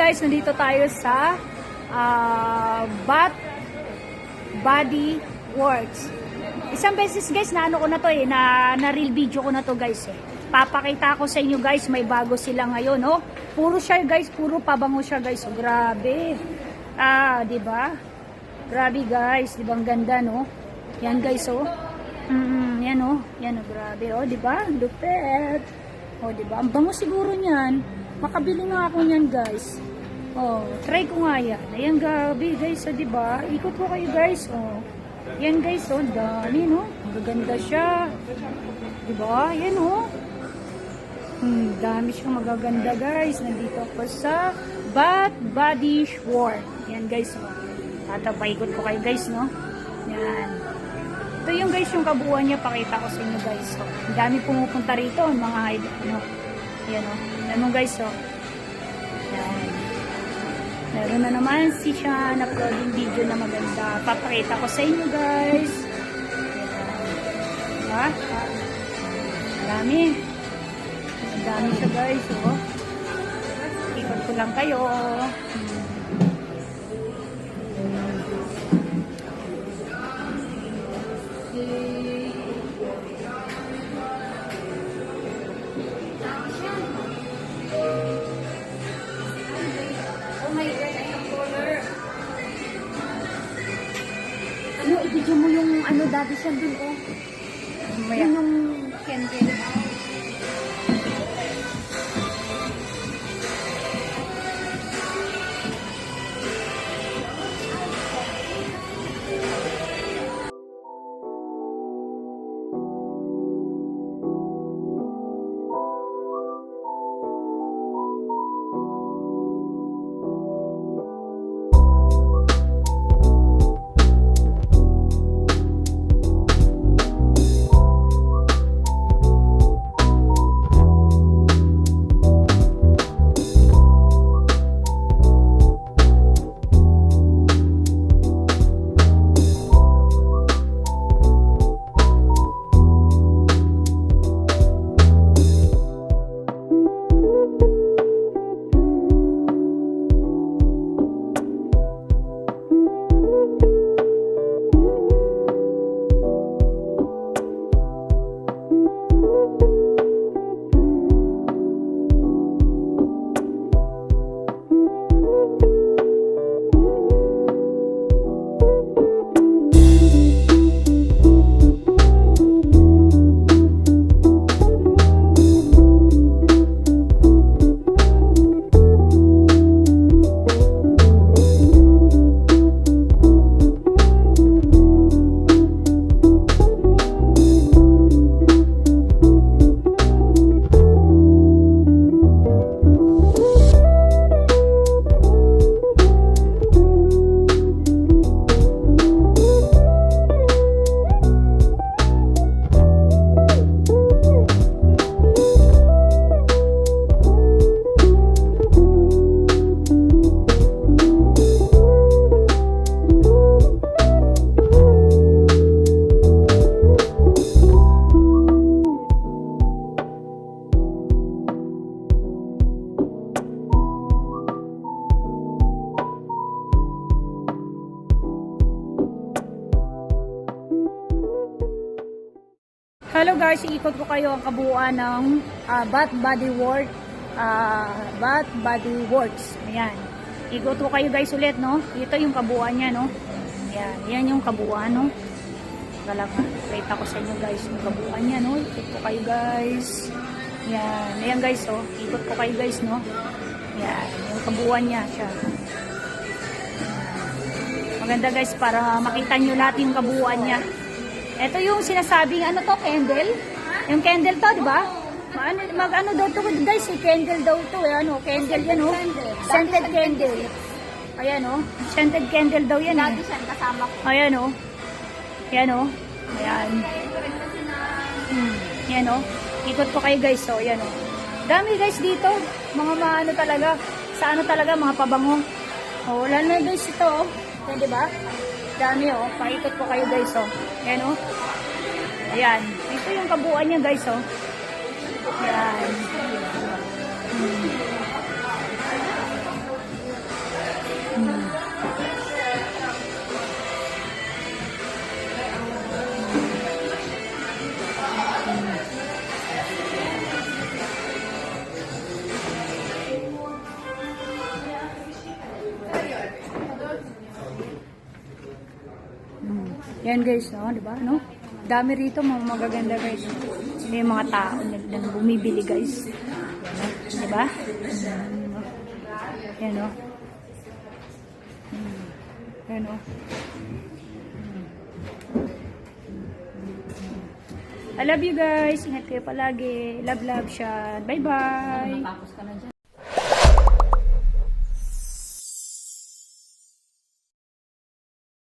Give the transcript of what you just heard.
guys, nandito tayo sa Bath Body Works. Isang beses guys, na ano ko na to na real video ko na to guys Papakita ko sa inyo guys, may bago sila ngayon, oh. Puro siya guys, puro pabango siya guys. Oh, grabe. Di ba? Grabe guys, di ba ang ganda no? Yan guys, oh. Yan oh. Yan oh, grabe oh, di ba? Lupet. Oh, di ba? Ang bango siguro niyan. Makabili nga ako niyan guys. Oh, try ko nga yan. Ayan gabi guys, oh, di ba? Ikot ko kayo guys, oh. Yan guys, oh, dami no. Magaganda siya. Di ba? Yan oh. Dami siyang magaganda guys. Nandito ako sa Bath Body Works. Yan guys, oh. Tatapaikot ko kayo guys, no? Yan. Ito yung guys, yung kabuuan niya. Pakita ko sa inyo guys. Oh. Ang dami pumupunta rito, mga ano. Yan oh. Ano guys, oh. Yan. Meron na naman siya na-uploading video na maganda. Papakita ko sa inyo guys. Yan. Dami. Dami siya guys, oh. Ikot ko lang kayo. Oh my God, ang color. Ano, i-video mo yung ano, dati siya dun, oh. Yun yung candle. Hello guys, iikot ko kayo ang kabuuan ng Bath Body Works. Bath Body Works. Ayan. Ikot ko kayo guys ulit, no? Ito yung kabuuan niya, no? Ayan. Yan yung kabuuan, no? Talaga. Kita ko sa inyo guys yung kabuuan niya, no? Ikot ko kayo guys. Ayan. Ayan guys, oh. Ikot ko kayo guys, no? Ayan. Yung kabuuan niya siya. Maganda guys para makita nyo lahat yung kabuuan niya. Ito yung sinasabing ano to, candle? Yung candle to, di ba? Mag-ano daw to guys, candle daw to, ano, candle yan, oh. Scented candle. Ayan, oh. Scented candle daw yan, eh. Kasama ko. Ayan, oh. Ayan, oh. Ayan. Ayan, oh. Ikot ko kayo guys, oh. Ayan, oh. Dami guys dito. Mga ano talaga, sa ano talaga, mga pabango. Oh, wala na guys ito, oh. Ayan, di ba? Dami, oh. Paikot ko kayo guys, oh. Ayan, oh. Ayan. Ito yung kabuuan niya guys, oh. Ayan. Yan guys, no? Diba? No? Dami rito, mga magaganda guys. Sino yung mga tao na bumibili guys. Yan, no? Diba? Yan, no? Yan, no? I love you guys. Ingat kayo palagi. Love, love siya. Bye-bye.